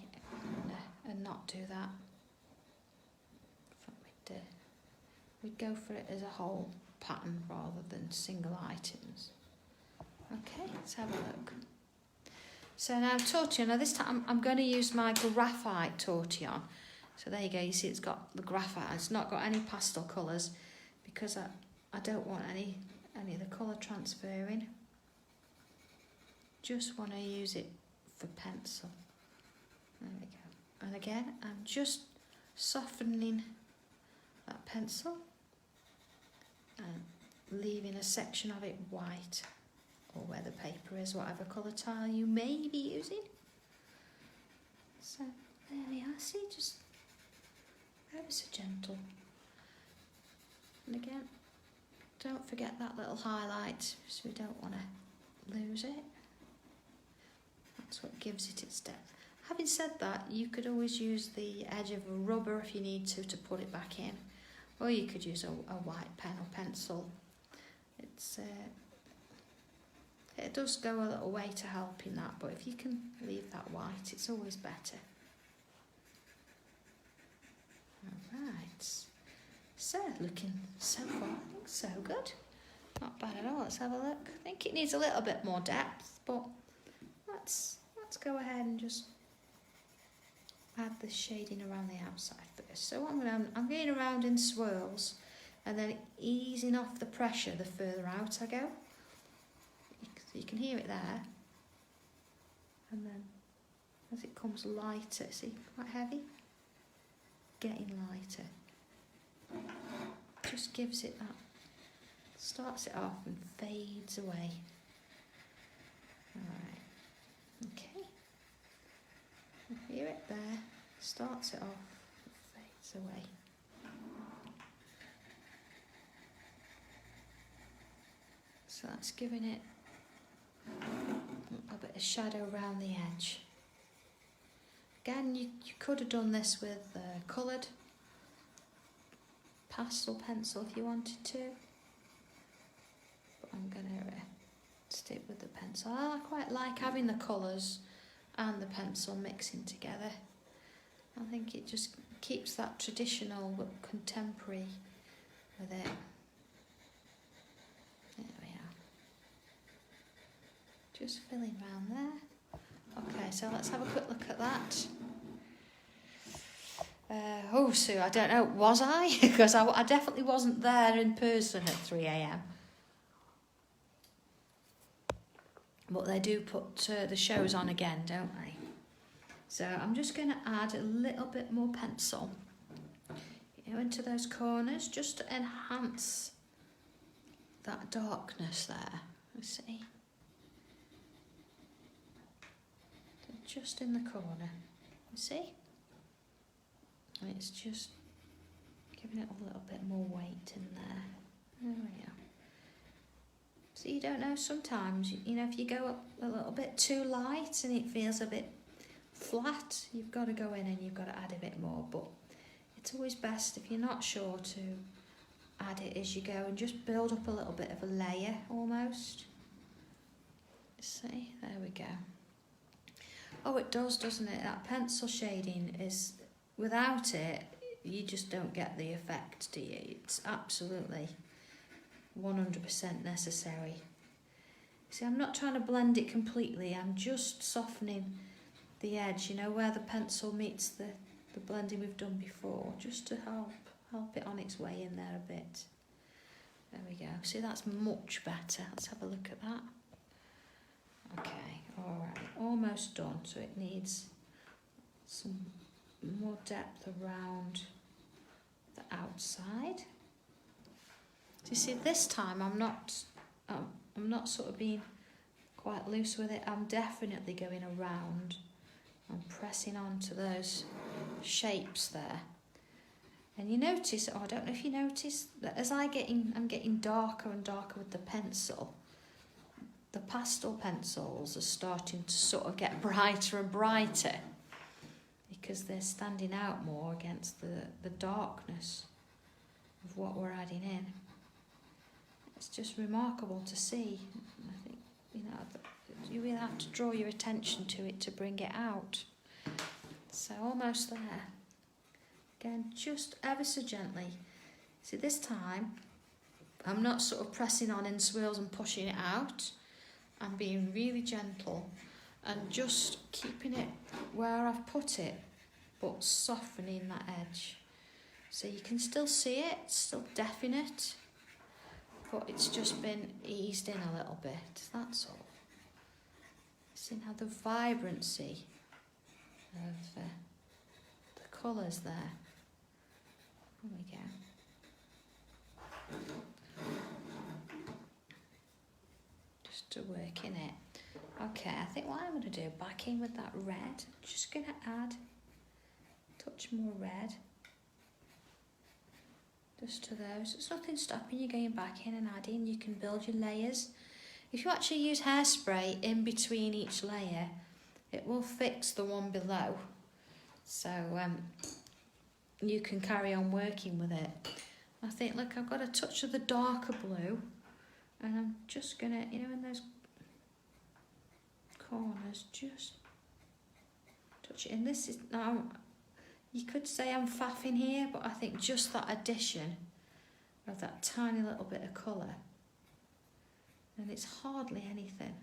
and not do that. I thought we'd go for it as a whole pattern rather than single items. Okay, let's have a look. So now tortillon, now this time I'm going to use my graphite tortillon. So there you go, you see it's got the graphite, it's not got any pastel colours because I don't want any of the colour transferring. Just want to use it for pencil. There we go. And again, I'm just softening that pencil and leaving a section of it white, or where the paper is, whatever colour tile you may be using. So there we are, see, just ever so gentle. And again, don't forget that little highlight, so we don't want to lose it. That's what gives it its depth. Having said that, you could always use the edge of a rubber if you need to put it back in, or you could use a white pen or pencil. It does go a little way to help in that, but if you can leave that white, it's always better. Alright, so looking so far, looks so good. Not bad at all. Let's have a look. I think it needs a little bit more depth, but let's go ahead and just add the shading around the outside first. So I'm going around in swirls and then easing off the pressure the further out I go. So you can hear it there. And then as it comes lighter, see, quite heavy, getting lighter. Just gives it that, starts it off and fades away. Alright, okay. You hear it there, starts it off, fades away. So that's giving it A bit of shadow around the edge. Again, you could have done this with coloured pastel pencil if you wanted to, but I'm going to stick with the pencil. I quite like having the colours and the pencil mixing together. I think it just keeps that traditional but contemporary with it. There we are. Just filling around there. Okay, so let's have a quick look at that. Oh, Sue, I don't know, was I? Because I definitely wasn't there in person at 3 a.m. But they do put the shows on again, don't they? So I'm just going to add a little bit more pencil, into those corners, just to enhance that darkness there. You see? So just in the corner, you see? And it's just giving it a little bit more weight in there. There we are. So you don't know, sometimes, if you go up a little bit too light and it feels a bit flat, you've got to go in and you've got to add a bit more. But it's always best, if you're not sure, to add it as you go and just build up a little bit of a layer almost. See, there we go. Oh, it does, doesn't it? That pencil shading is, without it, you just don't get the effect, do you? It's absolutely 100% necessary. See, I'm not trying to blend it completely, I'm just softening the edge, where the pencil meets the blending we've done before, just to help it on its way in there a bit. There we go. See, that's much better. Let's have a look at that. Okay, alright, almost done. So it needs some more depth around the outside. So you see, this time I'm not sort of being quite loose with it. I'm definitely going around. I'm pressing onto those shapes there. And you notice, I don't know if you notice, that as I'm getting darker and darker with the pencil, the pastel pencils are starting to sort of get brighter and brighter because they're standing out more against the darkness of what we're adding in. It's just remarkable to see. I think, you really have to draw your attention to it to bring it out. So almost there. Again, just ever so gently. See, this time, I'm not sort of pressing on in swirls and pushing it out. I'm being really gentle and just keeping it where I've put it, but softening that edge. So you can still see it, it's still definite, but it's just been eased in a little bit, that's all. See now the vibrancy of the colours there. There we go. Just to work in it. Okay, I think what I'm going to do, back in with that red, just going to add a touch more red. Just to those. There's nothing stopping you going back in and adding. You can build your layers. If you actually use hairspray in between each layer, it will fix the one below. So you can carry on working with it. I think, look, I've got a touch of the darker blue, and I'm just going to, in those corners, just touch it. And this is, now, you could say I'm faffing here, but I think just that addition of that tiny little bit of colour, and it's hardly anything,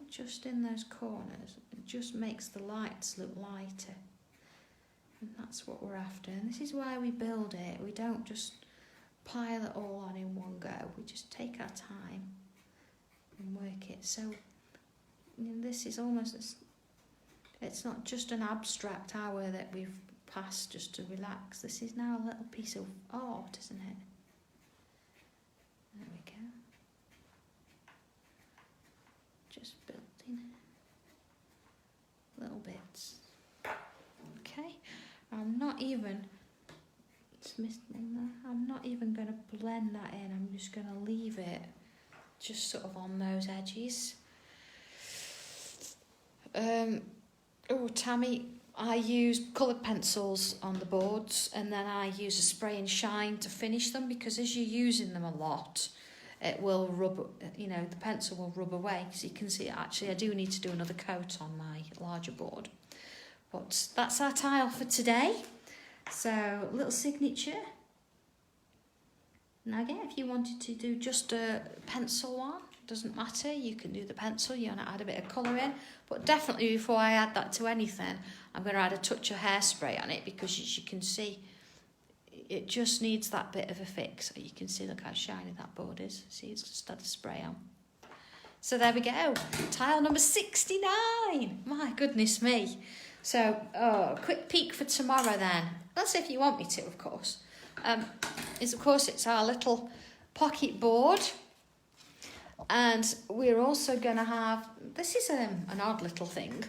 just in those corners, it just makes the lights look lighter. And that's what we're after. And this is why we build it. We don't just pile it all on in one go. We just take our time and work it. So this is almost, it's not just an abstract hour that we've passed just to relax. This is now a little piece of art, isn't it? There we go. Just building little bits. Okay. I'm not even, it's missing there. I'm not even going to blend that in. I'm just going to leave it just sort of on those edges. Tammy, I use coloured pencils on the boards, and then I use a spray and shine to finish them, because as you're using them a lot, it will rub, the pencil will rub away. So you can see, actually, I do need to do another coat on my larger board. But that's our tile for today. So, little signature. Now again, if you wanted to do just a pencil one, doesn't matter, you can do the pencil, you want to add a bit of colour in. But definitely before I add that to anything, I'm going to add a touch of hairspray on it, because as you can see, it just needs that bit of a fix. So you can see, look how shiny that board is. See, it's just had a spray on. So there we go, tile number 69. My goodness me. So, quick peek for tomorrow then. That's if you want me to, of course. It's our little pocket board. And we're also going to have, this is an odd little thing.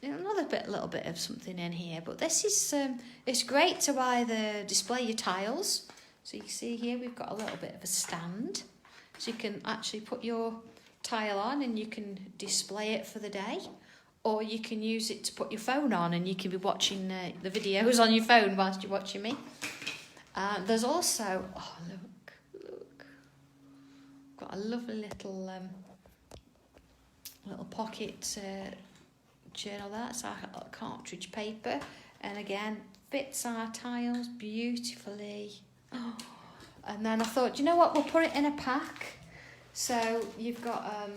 Another little bit of something in here. But this is, it's great to either display your tiles. So you can see here we've got a little bit of a stand. So you can actually put your tile on and you can display it for the day. Or you can use it to put your phone on, and you can be watching the videos on your phone whilst you're watching me. There's also, look, got a lovely little pocket journal there. It's our cartridge paper, and again fits our tiles beautifully. And then I thought, you know what, we'll put it in a pack. So you've got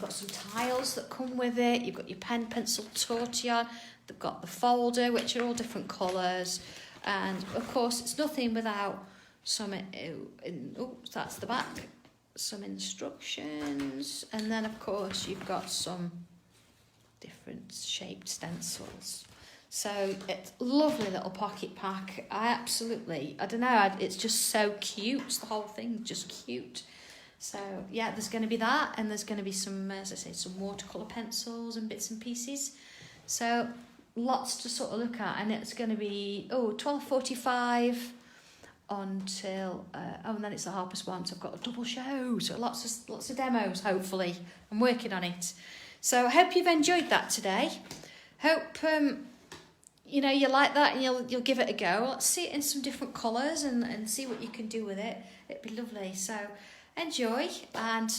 some tiles that come with it. You've got your pen, pencil, tortillon. They've got the folder, which are all different colours. And of course, it's nothing without some. That's the back. Some instructions, and then of course you've got some different shaped stencils. So it's a lovely little pocket pack. I don't know. It's just so cute. The whole thing just cute. So yeah, there's going to be that, and there's going to be some, as I say, some watercolour pencils and bits and pieces. So lots to sort of look at, and it's going to be 12:45 until and then it's the 1:30. So I've got a double show, so lots of demos. Hopefully, I'm working on it. So I hope you've enjoyed that today. Hope you like that, and you'll give it a go. Let's see it in some different colours and see what you can do with it. It'd be lovely. So enjoy, and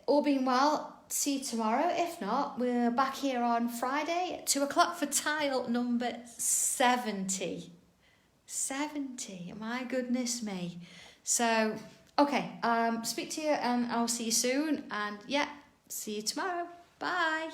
all being well, see you tomorrow. If not, we're back here on Friday at 2:00 for tile number 70. 70, my goodness me. So, okay, speak to you, and I'll see you soon, and yeah, see you tomorrow. Bye.